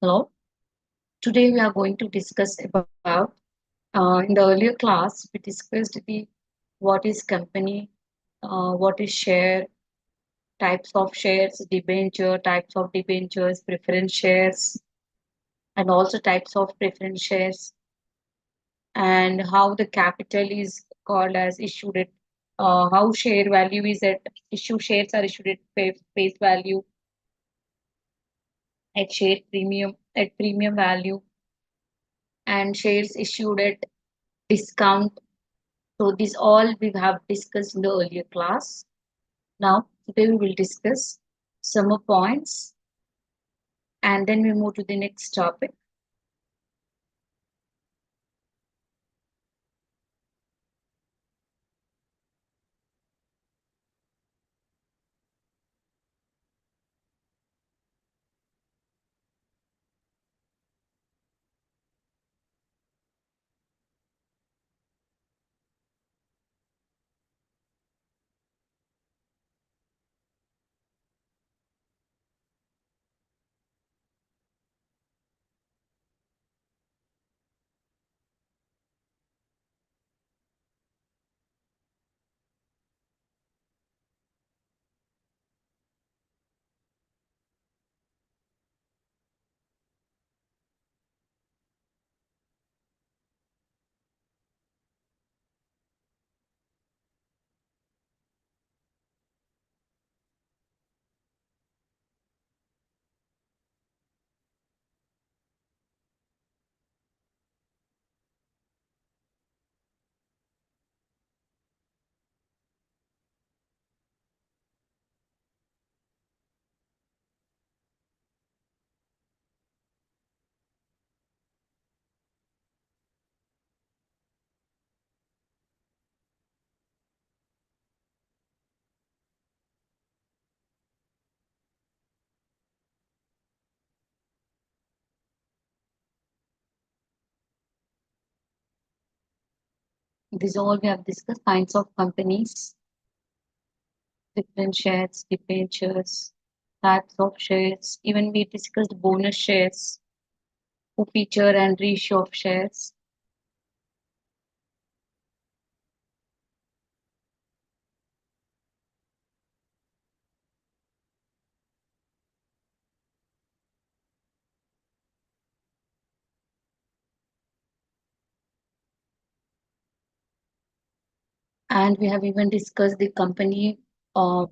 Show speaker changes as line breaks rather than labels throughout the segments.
Hello. Today we are going to discuss about in the earlier class we discussed the what is company, what is share, types of shares, debenture, types of debentures, preference shares, and also types of preference shares, and how the capital is called as issued at how share value is at issue shares are issued at face value, at share premium, at premium value, and shares issued at discount. So these all we have discussed in the earlier class. Now today we will discuss some more points and then we move to the next topic. These all we have discussed kinds of companies, different shares, debentures, types of shares. Even we discussed bonus shares, who feature and reissue of shares. And we have even discussed the company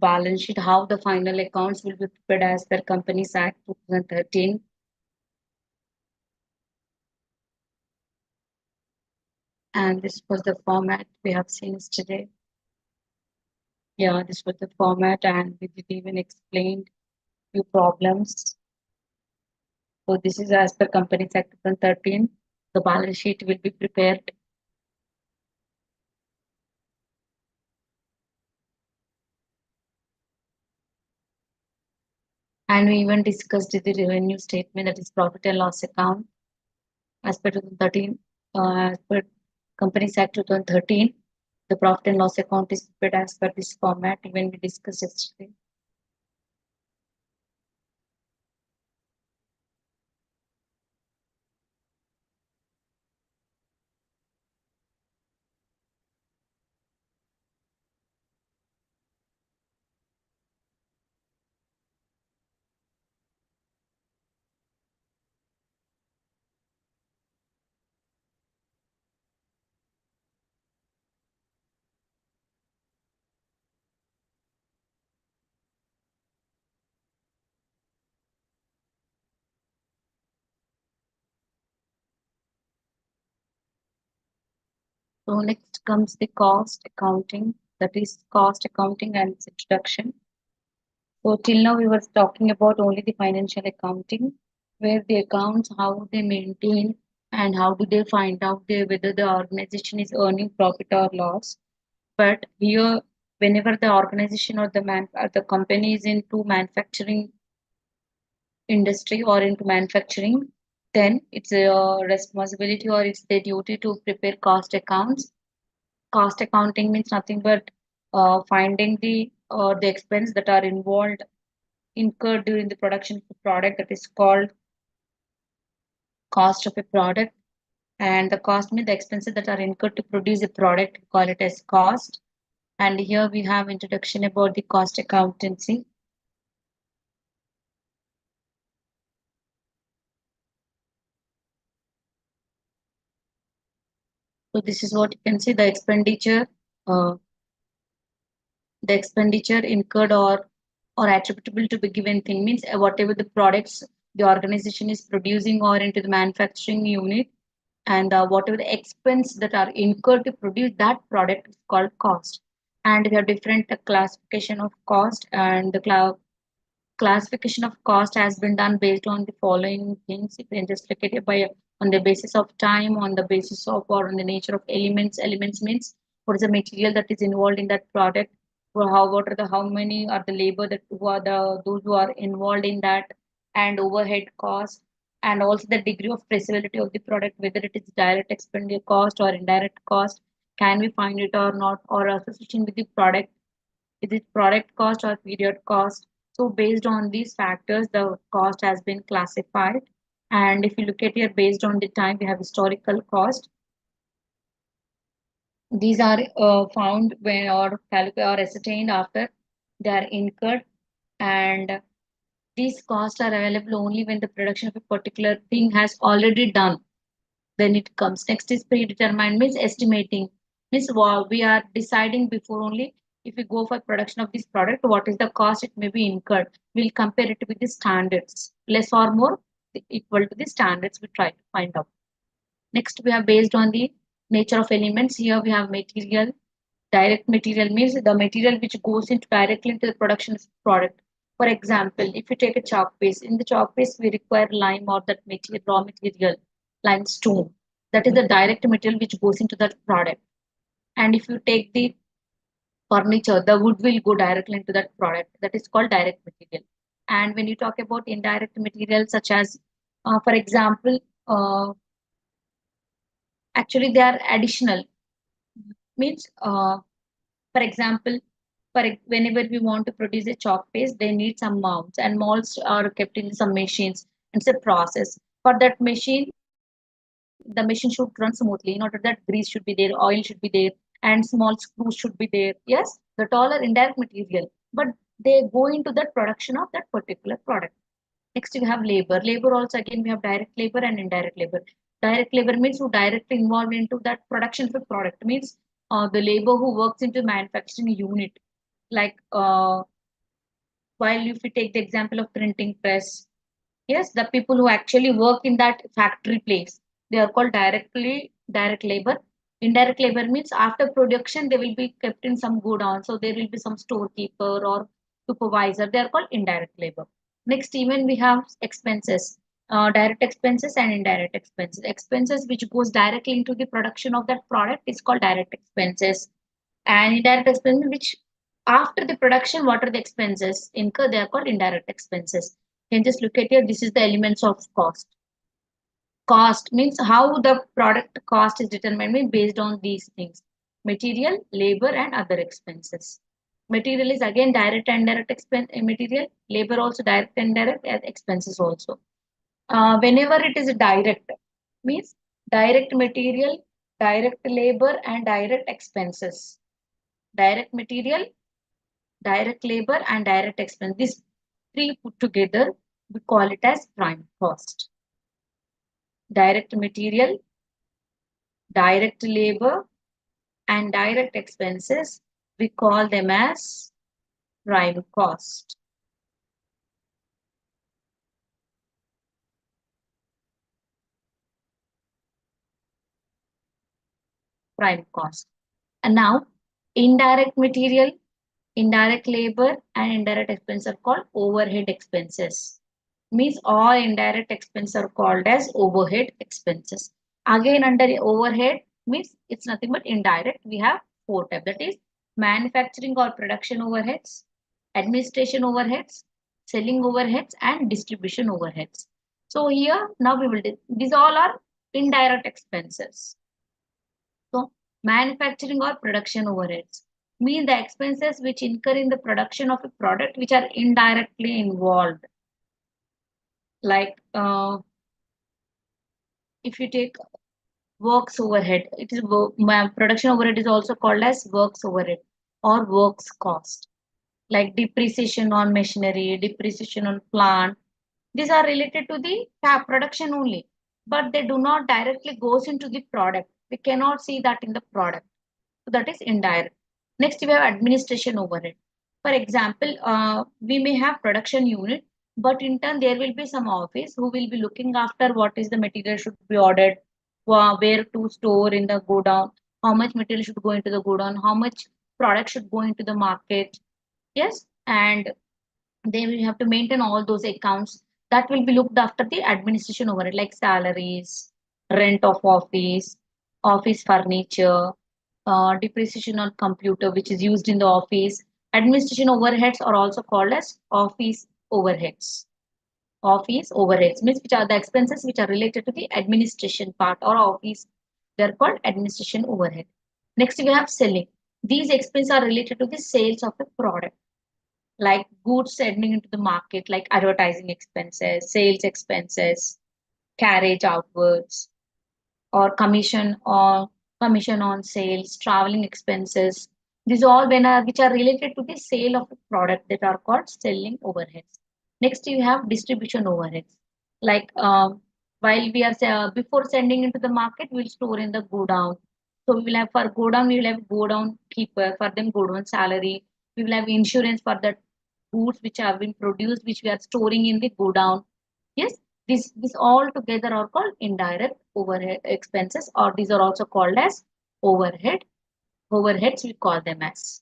balance sheet, how the final accounts will be prepared as per Companies Act 2013. And this was the format we have seen yesterday. Yeah, this was the format, and we did even explain few problems. So this is as per Companies Act 2013. The balance sheet will be prepared. And we even discussed the revenue statement, that is profit and loss account, as per 2013. As per Companies Act 2013, the profit and loss account is prepared as per this format, even we discussed yesterday. So next comes the cost accounting, that is cost accounting and its introduction. So till now we were talking about only the financial accounting, where the accounts, how they maintain and how do they find out whether the organization is earning profit or loss. But here, whenever the organization or the company is into manufacturing industry or into manufacturing, then it's a responsibility or it's their duty to prepare cost accounts. Cost accounting means nothing but finding the expense that are involved incurred during the production of the product, that is called cost of a product, and the cost means the expenses that are incurred to produce a product, we call it as cost. And here we have introduction about the cost accountancy. So this is what you can see, uh, the expenditure incurred or attributable to the given thing means whatever the products the organization is producing or into the manufacturing unit, and whatever the expense that are incurred to produce that product is called cost. And we have different classification of cost, and the classification of cost has been done based on the following things. You can just look at it by on the basis of time, on the basis of or on the nature of elements. Elements means what is the material that is involved in that product, or how what are the how many are the labor that who are the those who are involved in that, and overhead cost, and also the degree of traceability of the product, whether it is direct expenditure cost or indirect cost, can we find it or not, or association with the product, is it product cost or period cost? So based on these factors, the cost has been classified. And if you look at here, based on the time, we have historical cost. These are found when or calculated or ascertained after they are incurred. And these costs are available only when the production of a particular thing has already done. Then it comes. Next is predetermined means estimating. Means we are deciding before only if we go for production of this product, what is the cost it may be incurred. We'll compare it with the standards. Less or more equal to the standards we try to find out. Next we have based on the nature of elements. Here we have material. Direct material means the material which goes into directly into the production of product. For example, if you take a chalk paste, in the chalk paste we require lime or that material, raw material, limestone. That is the direct material which goes into that product. And if you take the furniture, the wood will go directly into that product. That is called direct material. And when you talk about indirect material, such as, for example, actually they are additional. Means, for example, whenever we want to produce a chalk paste, they need some molds, and molds are kept in some machines. It's a process. For that machine, the machine should run smoothly. In order that grease should be there, oil should be there, and small screws should be there. Yes, the taller indirect material, but they go into the production of that particular product. Next, we have labor. Labor also again we have direct labor and indirect labor. Direct labor means who directly involved into that production of a product. Means the labor who works into manufacturing unit. Like while if we take the example of printing press, yes, the people who actually work in that factory place, they are called direct labor. Indirect labor means after production, they will be kept in some godown. So there will be some storekeeper or supervisor. They are called indirect labor. Next, even we have expenses, direct expenses and indirect expenses. Expenses which goes directly into the production of that product is called direct expenses. And indirect expenses which after the production, what are the expenses incurred? They are called indirect expenses. You can just look at here. This is the elements of cost. Cost means how the product cost is determined based on these things: material, labor, and other expenses. Material is again direct and indirect expense. Material, labor also direct and indirect, and expenses also. Whenever it is direct, means direct material, direct labor, and direct expenses. Direct material, direct labor, and direct expense. These three put together, we call it as prime cost. Direct material, direct labor, and direct expenses, we call them as prime cost. Prime cost. And now, indirect material, indirect labor, and indirect expense are called overhead expenses. Means all indirect expenses are called as overhead expenses. Again, under overhead means it's nothing but indirect. We have four types. That is manufacturing or production overheads, administration overheads, selling overheads, and distribution overheads. So here now we will these all are indirect expenses. So manufacturing or production overheads mean the expenses which incur in the production of a product which are indirectly involved, like if you take works overhead, it is production overhead is also called as works overhead or works cost, like depreciation on machinery, depreciation on plant. These are related to the production only, but they do not directly goes into the product. We cannot see that in the product. So that is indirect. Next, we have administration overhead. For example, we may have production unit, but in turn there will be some office who will be looking after what is the material should be ordered, where to store in the go down, how much material should go into the go down, how much product should go into the market. Yes, and they will have to maintain all those accounts that will be looked after the administration overhead, like salaries, rent of office, office furniture, depreciation on computer which is used in the office. Administration overheads are also called as office overheads. Office overheads means which are the expenses which are related to the administration part or office. They're called administration overhead. Next, we have selling. These expenses are related to the sales of a product, like goods sending into the market, like advertising expenses, sales expenses, carriage outwards, or commission on sales, traveling expenses. These all when are which are related to the sale of a product that are called selling overheads. Next, you have distribution overheads. Like while we are before sending into the market, we'll store in the go down. So we will have for go down, we will have go down keeper for them go down salary. We will have insurance for the goods which have been produced, which we are storing in the go down. Yes, this all together are called indirect overhead expenses, or these are also called as overhead. Overheads we call them as.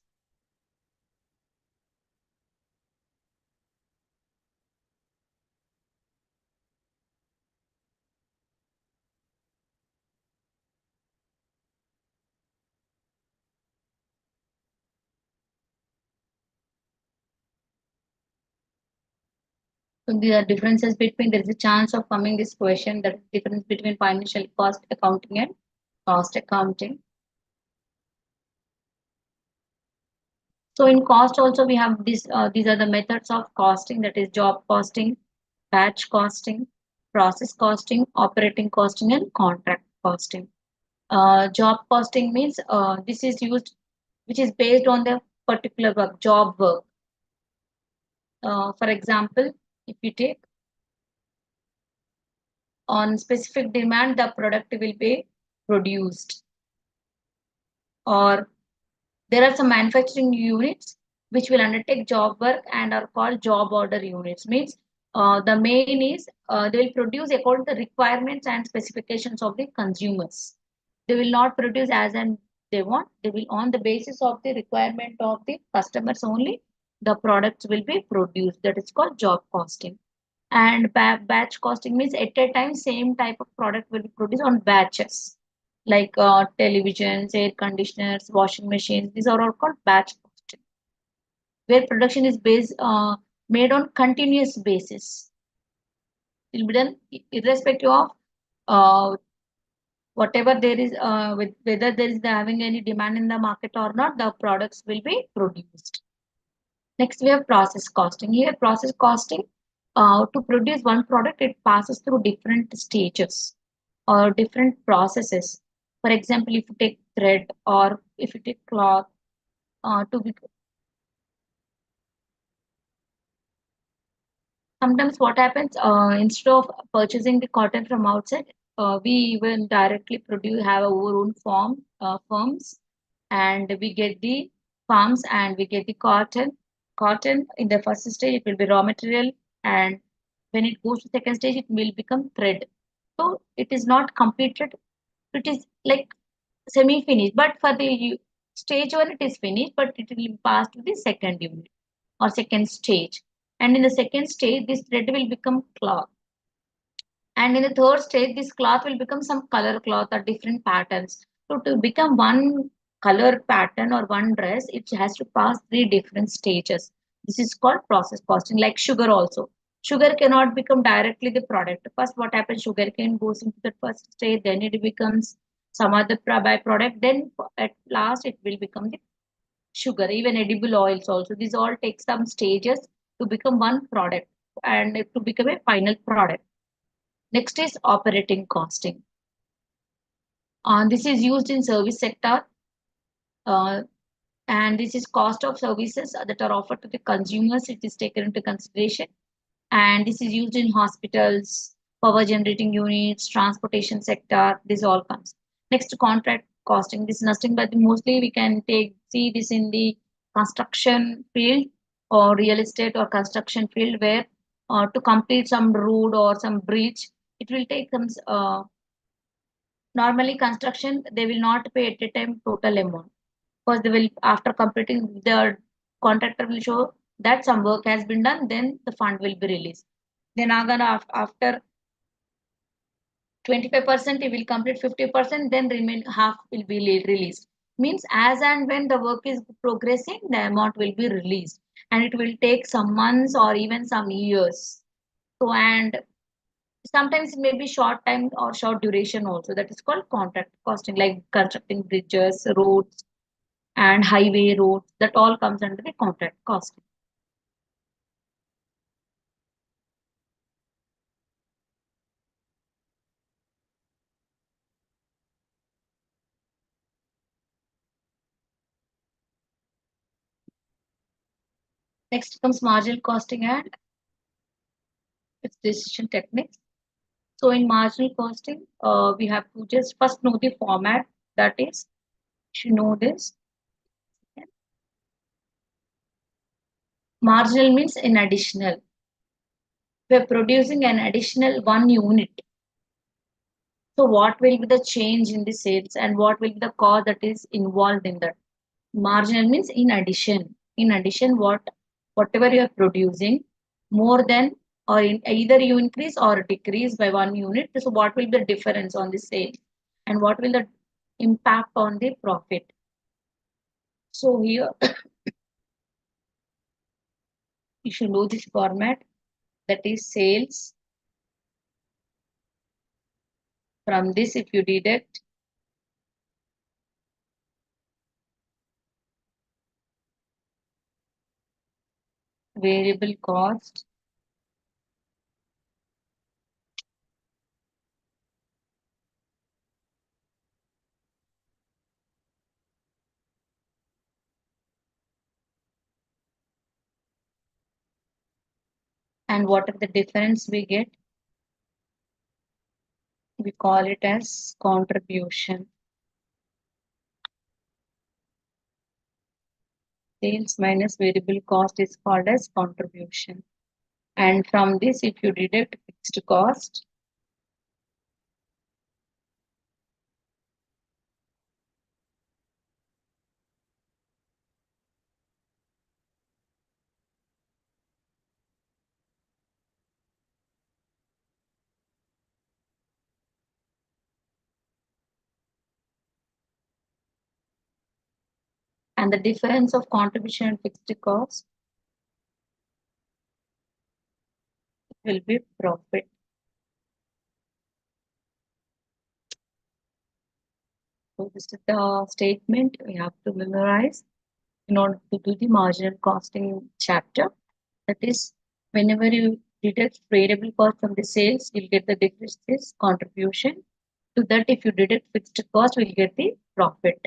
So there are differences between, there is a chance of coming this question, that difference between financial cost accounting and cost accounting. So in cost also we have this, these are the methods of costing, that is job costing, batch costing, process costing, operating costing, and contract costing. Job costing means this is used, which is based on the particular work, job work. For example, if you take on specific demand, the product will be produced. Or there are some manufacturing units which will undertake job work and are called job order units. Means the main is they will produce according to the requirements and specifications of the consumers. They will not produce as and they want. They will on the basis of the requirement of the customers only. The products will be produced. That is called job costing. And batch costing means at a time same type of product will be produced on batches, like televisions, air conditioners, washing machines. These are all called batch costing, where production is based made on continuous basis. It will be done irrespective of uh, whatever there is, whether there is having any demand in the market or not. The products will be produced. Next, we have process costing. Here, process costing, to produce one product, it passes through different stages or different processes. For example, if you take thread or if you take cloth, to be, sometimes what happens, instead of purchasing the cotton from outside, we even directly produce have our own firms, and we get the farms and we get the cotton. In the first stage it will be raw material, and when it goes to second stage it will become thread. So it is not completed, it is like semi finished, but for the stage one it is finished, but it will pass to the second unit or second stage. And in the second stage this thread will become cloth, and in the third stage this cloth will become some color cloth or different patterns. So to become one color pattern or one dress, it has to pass three different stages. This is called process costing. Like sugar also, sugar cannot become directly the product. First what happens, sugar cane goes into the first stage, then it becomes some other byproduct, then at last it will become the sugar. Even edible oils also, these all take some stages to become one product and to become a final product. Next is operating costing. This is used in service sector, uh, and this is cost of services that are offered to the consumers. It is taken into consideration, and this is used in hospitals, power generating units, transportation sector. This all comes. Next, contract costing. This is nothing but mostly we can take see this in the construction field or real estate or construction field where to complete some road or some bridge, it will take some normally construction they will not pay at a time total amount because they will after completing the contractor will show that some work has been done, then the fund will be released. Then again after 25% he will complete 50%, then remain half will be released. Means as and when the work is progressing, the amount will be released, and it will take some months or even some years. So and sometimes it may be short time or short duration also. That is called contract costing, like constructing bridges, roads, and highway roads. That all comes under the contract costing. Next comes marginal costing and its decision techniques. So in marginal costing, we have to just first know the format. That is, you should know this. Marginal means in additional. We're producing an additional one unit. So what will be the change in the sales and what will be the cost that is involved in that? Marginal means in addition. In addition, whatever you are producing more than or in either you increase or decrease by one unit. So what will be the difference on the sale and what will the impact on the profit? So here you should know this format, that is sales. From this, if you deduct variable cost and what are the difference we get, we call it as contribution. Sales minus variable cost is called as contribution. And from this, if you deduct fixed cost, and the difference of contribution and fixed cost will be profit. So this is the statement we have to memorize in order to do the marginal costing chapter. That is, whenever you deduct variable cost from the sales, you'll get the difference is contribution. To that, if you deduct fixed cost, we'll get the profit.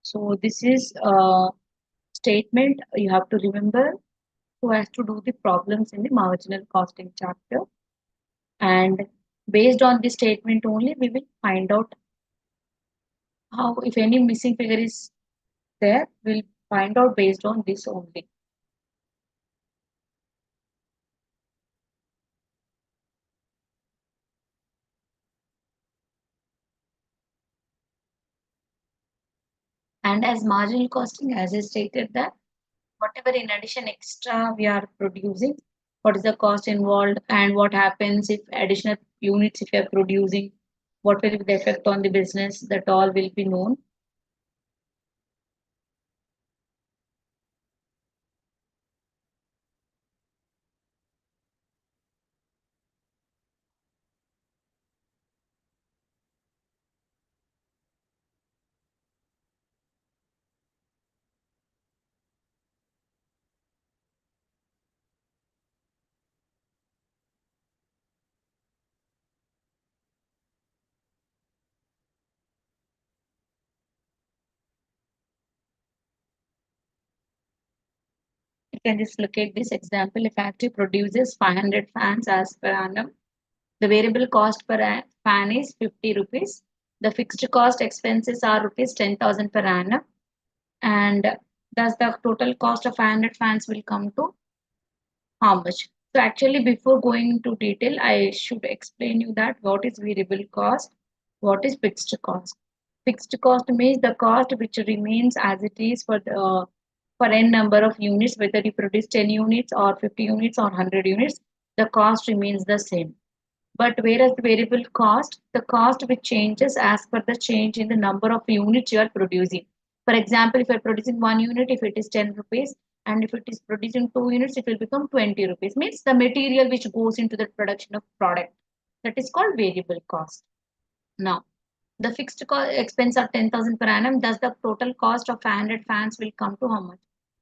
So this is a statement you have to remember who has to do the problems in the marginal costing chapter. And based on this statement only, we will find out how, if any missing figure is there, we'll find out based on this only. And as marginal costing, as I stated that whatever in addition extra we are producing, what is the cost involved and what happens if additional units if you are producing, what will be the effect on the business, that all will be known. can just look at this example. A factory produces 500 fans as per annum. The variable cost per fan is 50 rupees. The fixed cost expenses are rupees 10,000 per annum. And thus the total cost of 500 fans will come to how much? So actually before going into detail, I should explain you that what is variable cost, what is fixed cost. Fixed cost means the cost which remains as it is for n number of units, whether you produce 10 units or 50 units or 100 units, the cost remains the same. But whereas the variable cost, the cost which changes as per the change in the number of units you are producing. For example, if you are producing one unit, if it is 10 rupees, and if it is producing two units, it will become 20 rupees. Means the material which goes into the production of product. That is called variable cost. Now, the fixed expense of 10,000 per annum, thus the total cost of 500 fans will come to how much?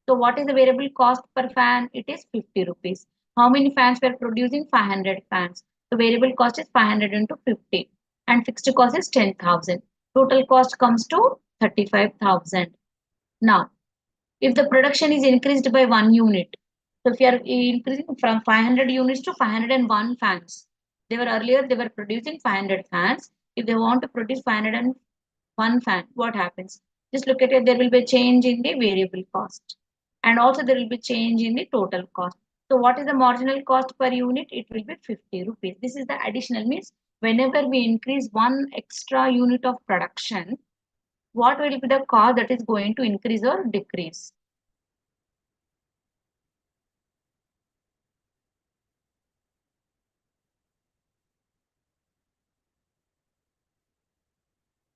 So what is the variable cost per fan? It is 50 rupees. How many fans we are producing? 500 fans. The variable cost is 500 into 50 and fixed cost is 10,000. Total cost comes to 35,000. Now, if the production is increased by 1 unit, so if you are increasing from 500 units to 501 fans, they were producing 500 fans. If they want to produce 501 fan, what happens? Just look at it, there will be a change in the variable cost. And also there will be change in the total cost. So what is the marginal cost per unit? It will be 50 rupees. This is the additional means whenever we increase one extra unit of production, what will be the cost that is going to increase or decrease?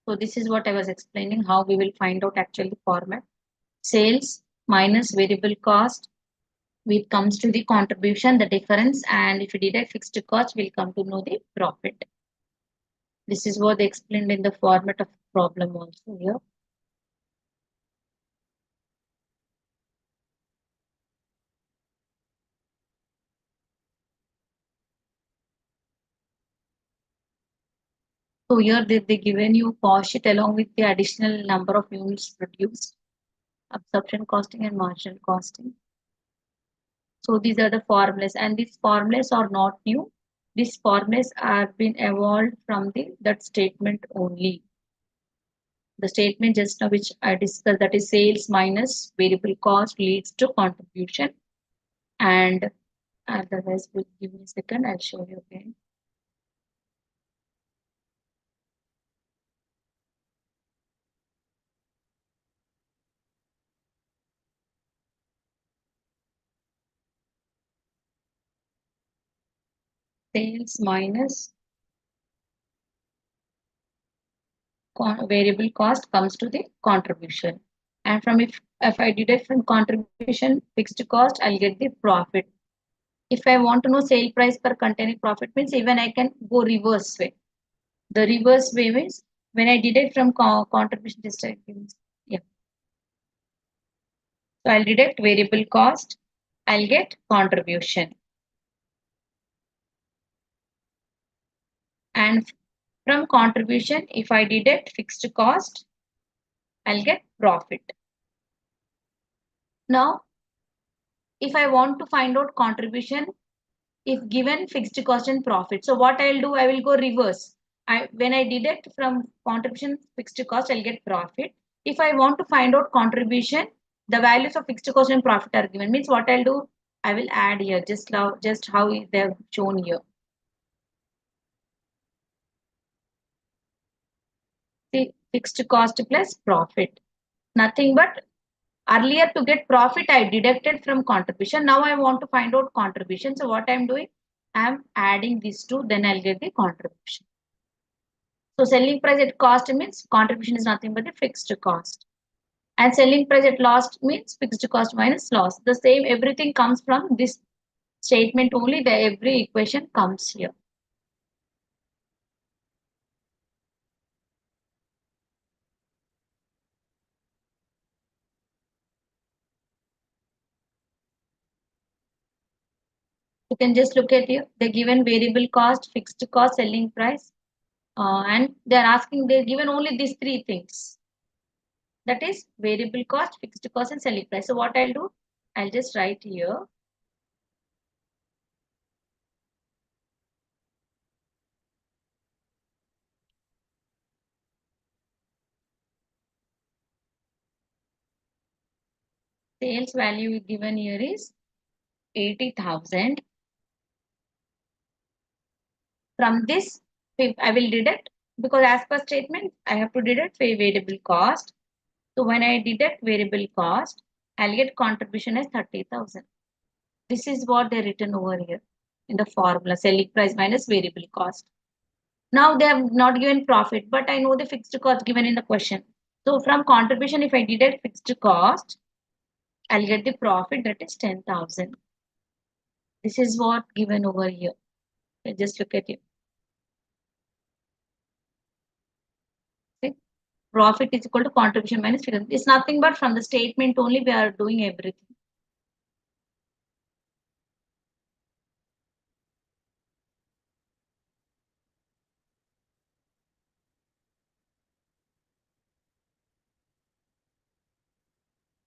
So this is what I was explaining how we will find out actually format. Sales minus variable cost, it comes to the contribution, the difference, and if you deduct fixed cost, we'll come to know the profit. This is what they explained in the format of problem also here. So here they given you cost sheet along with the additional number of units produced, absorption costing and marginal costing. So these are the formulas, and these formulas are not new. These formulas have been evolved from the that statement only. The statement just now which I discussed, that is sales minus variable cost leads to contribution, and otherwise give me a second, I'll show you again. Sales minus variable cost comes to the contribution. And from if I deduct from contribution fixed cost, I'll get the profit. If I want to know sale price per container profit means even I can go reverse way. The reverse way means when I deduct from contribution, just yeah. So I'll deduct variable cost, I'll get contribution. And from contribution, if I deduct fixed cost, I'll get profit. Now, if I want to find out contribution, if given fixed cost and profit, so what I'll do, I will go reverse. When I deduct from contribution fixed cost, I'll get profit. If I want to find out contribution, the values of fixed cost and profit are given. Means what I'll do, I will add here just how they have shown here. See, fixed cost plus profit. Nothing but earlier to get profit, I deducted from contribution. Now I want to find out contribution. So what I'm doing, I'm adding these two, then I'll get the contribution. So selling price at cost means contribution is nothing but the fixed cost. And selling price at loss means fixed cost minus loss. The same, everything comes from this statement only, the every equation comes here. You can just look at here, the given variable cost, fixed cost, selling price, and they're asking, they're given only these three things. That is variable cost, fixed cost, and selling price. So what I'll do, I'll just write here. Sales value given here is 80,000. From this, I will deduct, because as per statement, I have to deduct variable cost. So when I deduct variable cost, I'll get contribution as 30,000. This is what they written over here in the formula, selling price minus variable cost. Now they have not given profit, but I know the fixed cost given in the question. So from contribution, if I deduct fixed cost, I'll get the profit, that is 10,000. This is what given over here. Okay, just look at it. See? Profit is equal to contribution minus figure. It's nothing but from the statement only we are doing everything.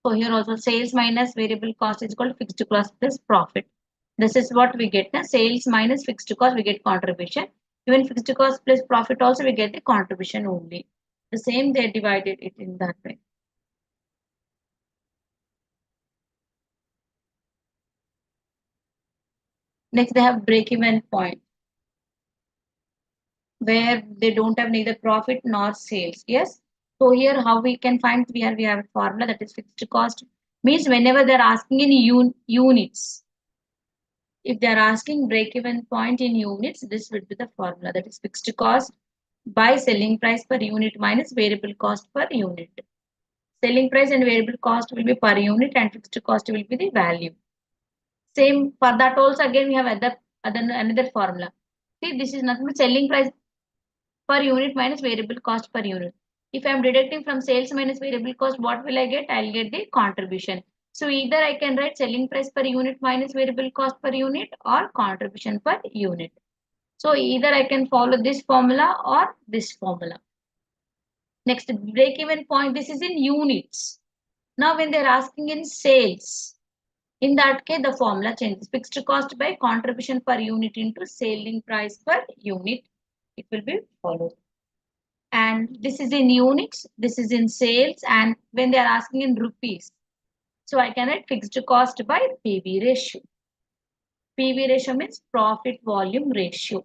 So here also sales minus variable cost is equal to fixed cost plus profit. This is what we get. Now sales minus fixed cost, we get contribution. Even fixed cost plus profit also, we get the contribution only. The same, they divided it in that way. Next, they have break-even point, where they don't have neither profit nor sales. Yes. So here how we can find, we have a formula, that is fixed cost. Means whenever they're asking in units, if they're asking break-even point in units, this would be the formula, that is fixed cost by selling price per unit minus variable cost per unit. Selling price and variable cost will be per unit and fixed cost will be the value. Same for that also, again we have another formula. See, this is nothing but selling price per unit minus variable cost per unit. If I am deducting from sales minus variable cost, what will I get? I'll get the contribution. So either I can write selling price per unit minus variable cost per unit or contribution per unit. So either I can follow this formula or this formula. Next, break-even point, this is in units. Now when they're asking in sales, in that case, the formula changes. Fixed cost by contribution per unit into selling price per unit. It will be followed. And this is in units, this is in sales, and when they are asking in rupees. So I can write fixed cost by PV ratio. PV ratio means profit volume ratio.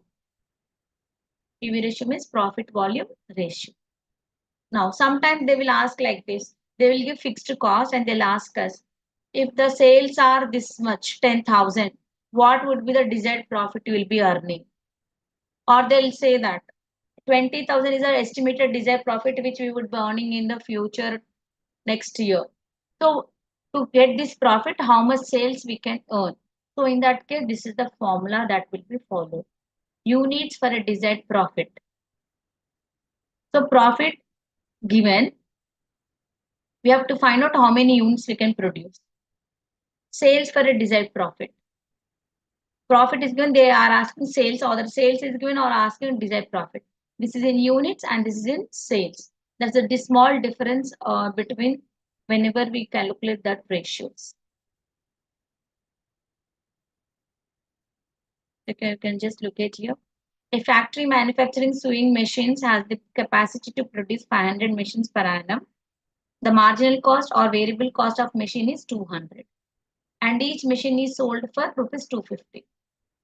PV ratio means profit volume ratio. Now, sometimes they will ask like this. They will give fixed cost and they'll ask us, if the sales are this much, 10,000, what would be the desired profit you will be earning? Or they'll say that 20,000 is our estimated desired profit which we would be earning in the future next year. So to get this profit, how much sales we can earn? So in that case, this is the formula that will be followed. Units for a desired profit. So profit given, we have to find out how many units we can produce. Sales for a desired profit. Profit is given, they are asking sales, or the sales is given or asking desired profit. This is in units and this is in sales. There's a small difference between whenever we calculate that ratios. Okay, you can just look at here. A factory manufacturing sewing machines has the capacity to produce 500 machines per annum. The marginal cost or variable cost of machine is 200. And each machine is sold for rupees 250.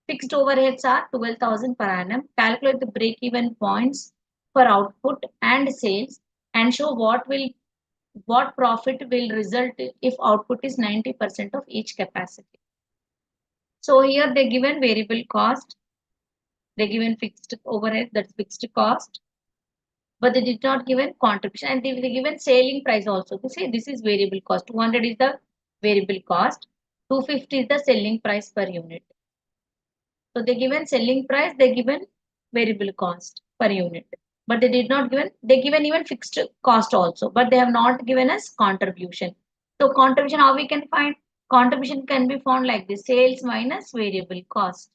Fixed overheads are 12,000 per annum. Calculate the break-even points for output and sales and show what profit will result if output is 90% of each capacity. So here they given variable cost, they given fixed overhead, that's fixed cost, but they did not given contribution, and they given selling price also. To say this is variable cost, 200 is the variable cost, 250 is the selling price per unit. So they given selling price, they given variable cost per unit, but they did not given, they given even fixed cost also, but they have not given us contribution. So contribution, how we can find? Contribution can be found like this, sales minus variable cost.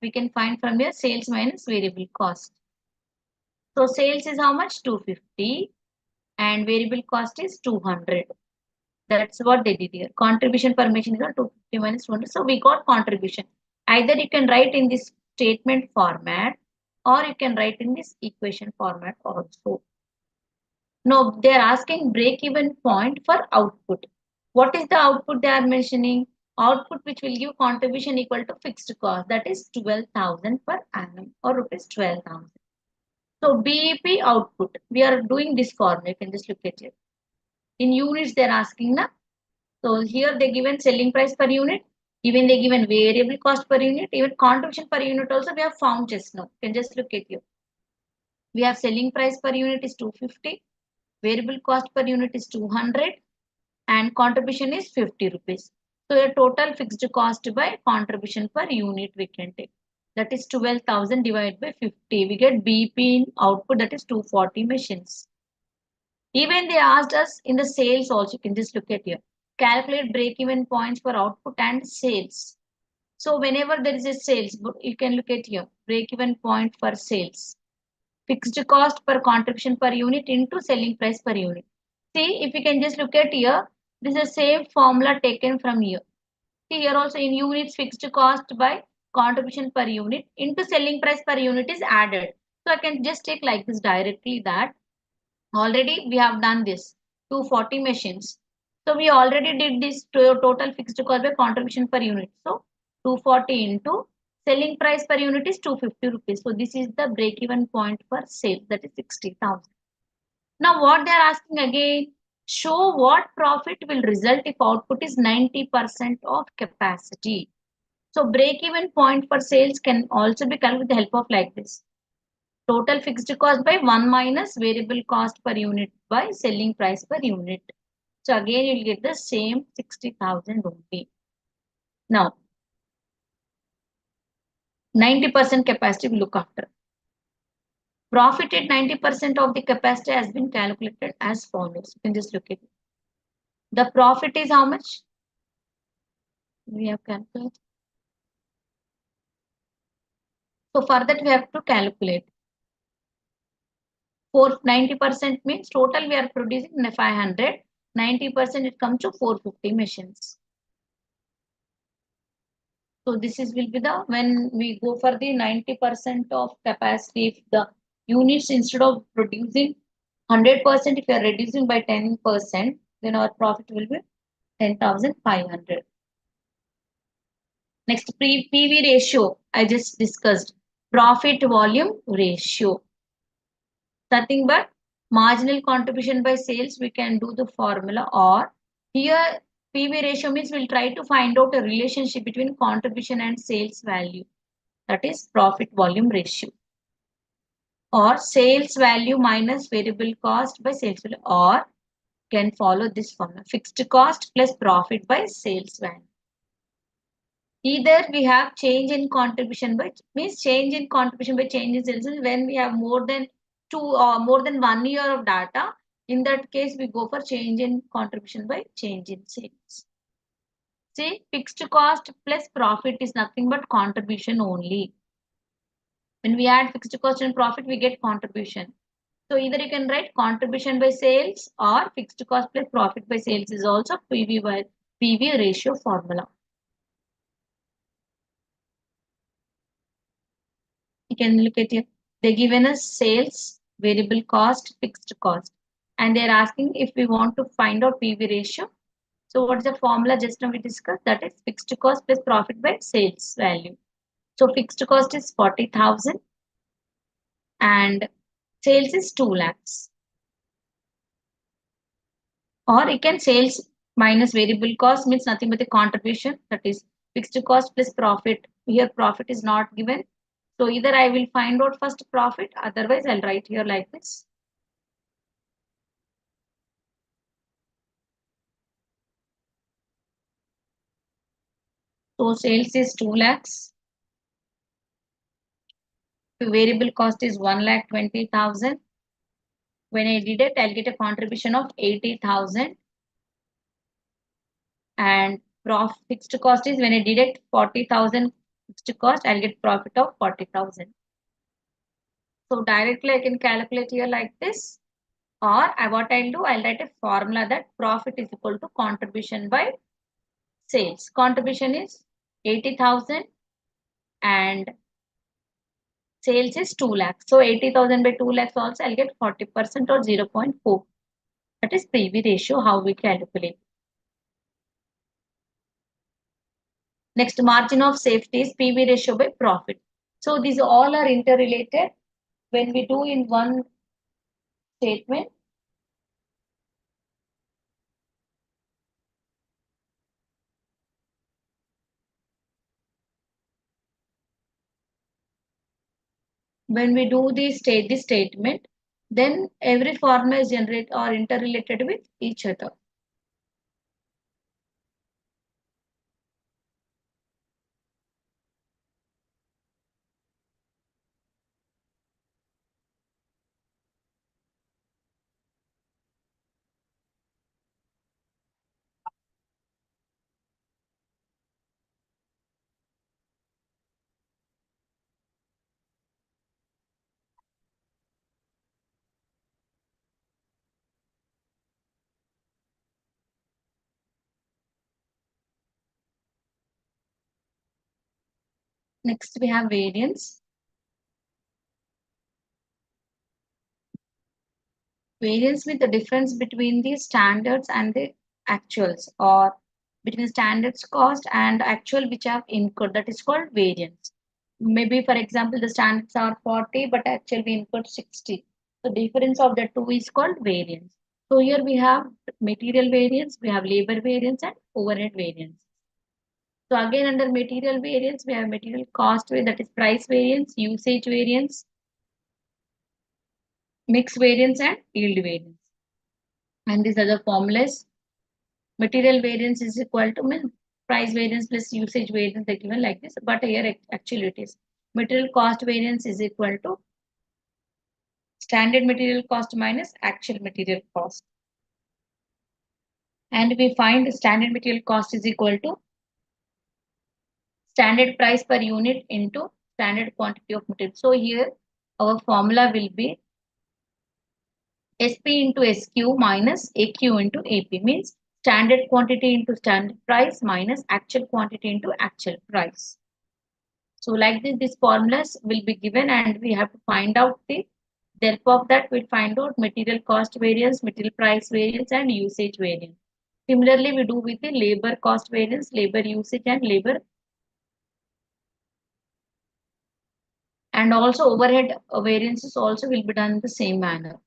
We can find from here sales minus variable cost. So sales is how much? 250 and variable cost is 200. That's what they did here. Contribution per machine is 250 minus 200. So we got contribution. Either you can write in this statement format or you can write in this equation format also. No, they are asking break-even point for output. What is the output they are mentioning? Output which will give contribution equal to fixed cost, that is 12,000 per annum or rupees 12,000. So BEP output, we are doing this formula. You can just look at it. In units they are asking na. So here they given selling price per unit, even they given variable cost per unit, even contribution per unit also we have found just now. You can just look at you. We have selling price per unit is 250, variable cost per unit is 200, and contribution is 50 rupees. So the total fixed cost by contribution per unit we can take. That is 12,000 divided by 50. We get BP in output, that is 240 machines. Even they asked us in the sales also, you can just look at here. Calculate break-even points for output and sales. So whenever there is a sales, you can look at here, break-even point for sales. Fixed cost per contribution per unit into selling price per unit. See, if you can just look at here, this is the same formula taken from here. See here also in units fixed cost by contribution per unit into selling price per unit is added. So I can just take like this directly that already we have done this 240 machines. So we already did this total fixed cost by contribution per unit. So 240 into selling price per unit is 250 rupees. So this is the break even point for sale, that is 60,000. Now what they are asking again, show what profit will result if output is 90% of capacity. So break even point for sales can also be calculated with the help of like this. Total fixed cost by 1 minus variable cost per unit by selling price per unit. So again you will get the same 60,000 only. Now 90% capacity we look after. Profit at 90% of the capacity has been calculated as follows. You can just look at it. The profit is how much? We have calculated. So for that we have to calculate. For 90% means total we are producing 500. 90% it comes to 450 machines. So this is will be the when we go for the 90% of capacity, if the units instead of producing 100%, if we are reducing by 10%, then our profit will be 10,500. Next, PV ratio I just discussed. Profit volume ratio. Nothing but marginal contribution by sales. We can do the formula, or here PV ratio means we'll try to find out a relationship between contribution and sales value. That is profit volume ratio, or sales value minus variable cost by sales value, or can follow this formula, fixed cost plus profit by sales value. Either we have change in contribution by means change in contribution by change in sales when we have more than 1 year of data. In that case, we go for change in contribution by change in sales. See, fixed cost plus profit is nothing but contribution only. When we add fixed cost and profit, we get contribution. So either you can write contribution by sales or fixed cost plus profit by sales is also PV ratio formula. You can look at it. They given us sales, variable cost, fixed cost, and they're asking if we want to find out PV ratio. So what is the formula just now we discussed? That is fixed cost plus profit by sales value. So fixed cost is 40,000 and sales is 2 lakhs. Or you can sales minus variable cost means nothing but the contribution, that is fixed cost plus profit. Here profit is not given. So either I will find out first profit, otherwise I'll write here like this. So sales is 2 lakhs. The variable cost is 1,20,000. When I deduct, I'll get a contribution of 80,000. And fixed cost is when I deduct 40,000 fixed cost, I'll get profit of 40,000. So directly I can calculate here like this. Or what I'll do, I'll write a formula that profit is equal to contribution by sales. Contribution is 80,000 and sales is 2 lakhs. So 80,000 by 2 lakhs also I'll get 40% or 0.4. That is PV ratio, how we calculate. Next, margin of safety is PV ratio by profit. So these all are interrelated. When we do in one statement, when we do this statement, then every formula is generated or interrelated with each other. Next, we have variance. Variance with the difference between the standards and the actuals, or between standards cost and actual which have incurred. That is called variance. Maybe, for example, the standards are 40, but actually we incurred 60. The difference of the two is called variance. So here we have material variance, we have labor variance, and overhead variance. So again, under material variance, we have material cost, that is price variance, usage variance, mix variance, and yield variance. And these are the formulas. Material variance is equal to price variance plus usage variance, they given like this. But here actually it is material cost variance is equal to standard material cost minus actual material cost. And we find standard material cost is equal to standard price per unit into standard quantity of material. So here our formula will be SP into SQ minus AQ into AP, means standard quantity into standard price minus actual quantity into actual price. So like this, these formulas will be given and we have to find out the therefore of that we'll find out material cost variance, material price variance, and usage variance. Similarly, we do with the labor cost variance, labor usage, and labor, and also overhead variances also will be done in the same manner.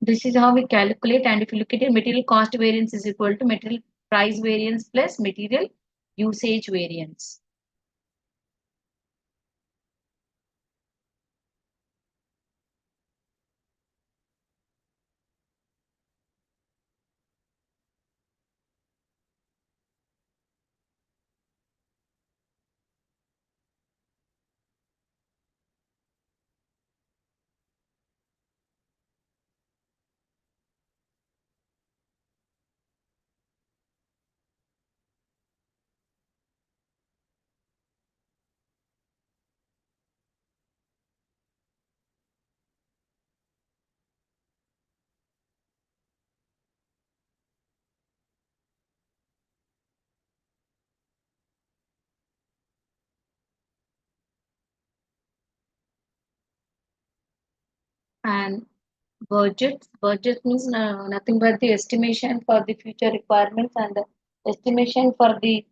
This is how we calculate, and if you look at it, material cost variance is equal to material price variance plus material usage variance. And budget means nothing but the estimation for the future requirements, and the estimation for the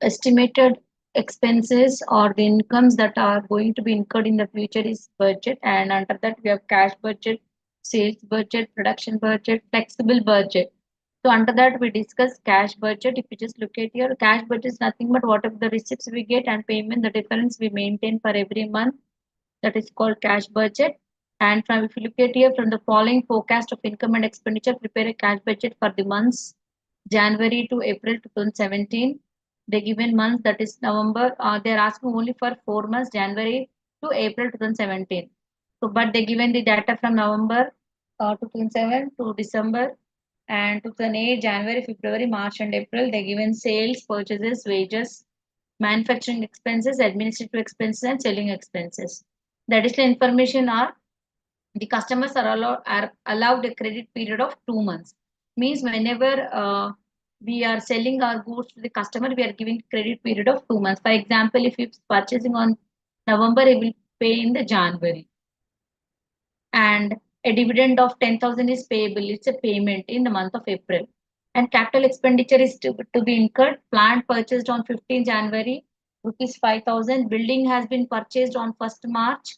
estimated expenses or the incomes that are going to be incurred in the future is budget. And under that we have cash budget, sales budget, production budget, flexible budget. So under that we discuss cash budget. If you just look at here, cash budget is nothing but whatever the receipts we get and payment, the difference we maintain for every month, that is called cash budget. And from, if you look at here, from the following forecast of income and expenditure, prepare a cash budget for the months January to April 2017. The given month, that is November, they are asking only for 4 months, January to April 2017. So, but they given the data from November 2007 to December, and 2008, January, February, March, and April. They given sales, purchases, wages, manufacturing expenses, administrative expenses, and selling expenses. The additional information are the customers are allowed a credit period of 2 months. Means whenever we are selling our goods to the customer, we are giving credit period of 2 months. For example, if it's purchasing on November, it will pay in the January. And a dividend of 10,000 is payable. It's a payment in the month of April. And capital expenditure is to be incurred. Plant purchased on 15 January, rupees 5,000. Building has been purchased on 1st March,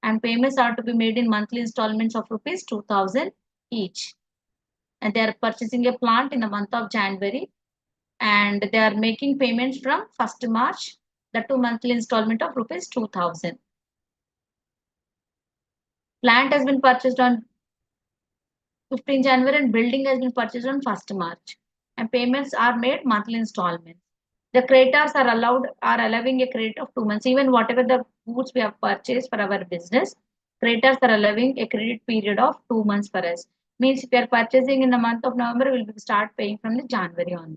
and payments are to be made in monthly installments of rupees 2,000 each. And they are purchasing a plant in the month of January, and they are making payments from 1st March, the 2 monthly installment of rupees 2,000. Plant has been purchased on 15 January and building has been purchased on 1st March, and payments are made monthly installments. The creditors are allowing a credit of 2 months. Even whatever the goods we have purchased for our business, creditors are allowing a credit period of 2 months for us. Means if we are purchasing in the month of November, we will start paying from the January onward.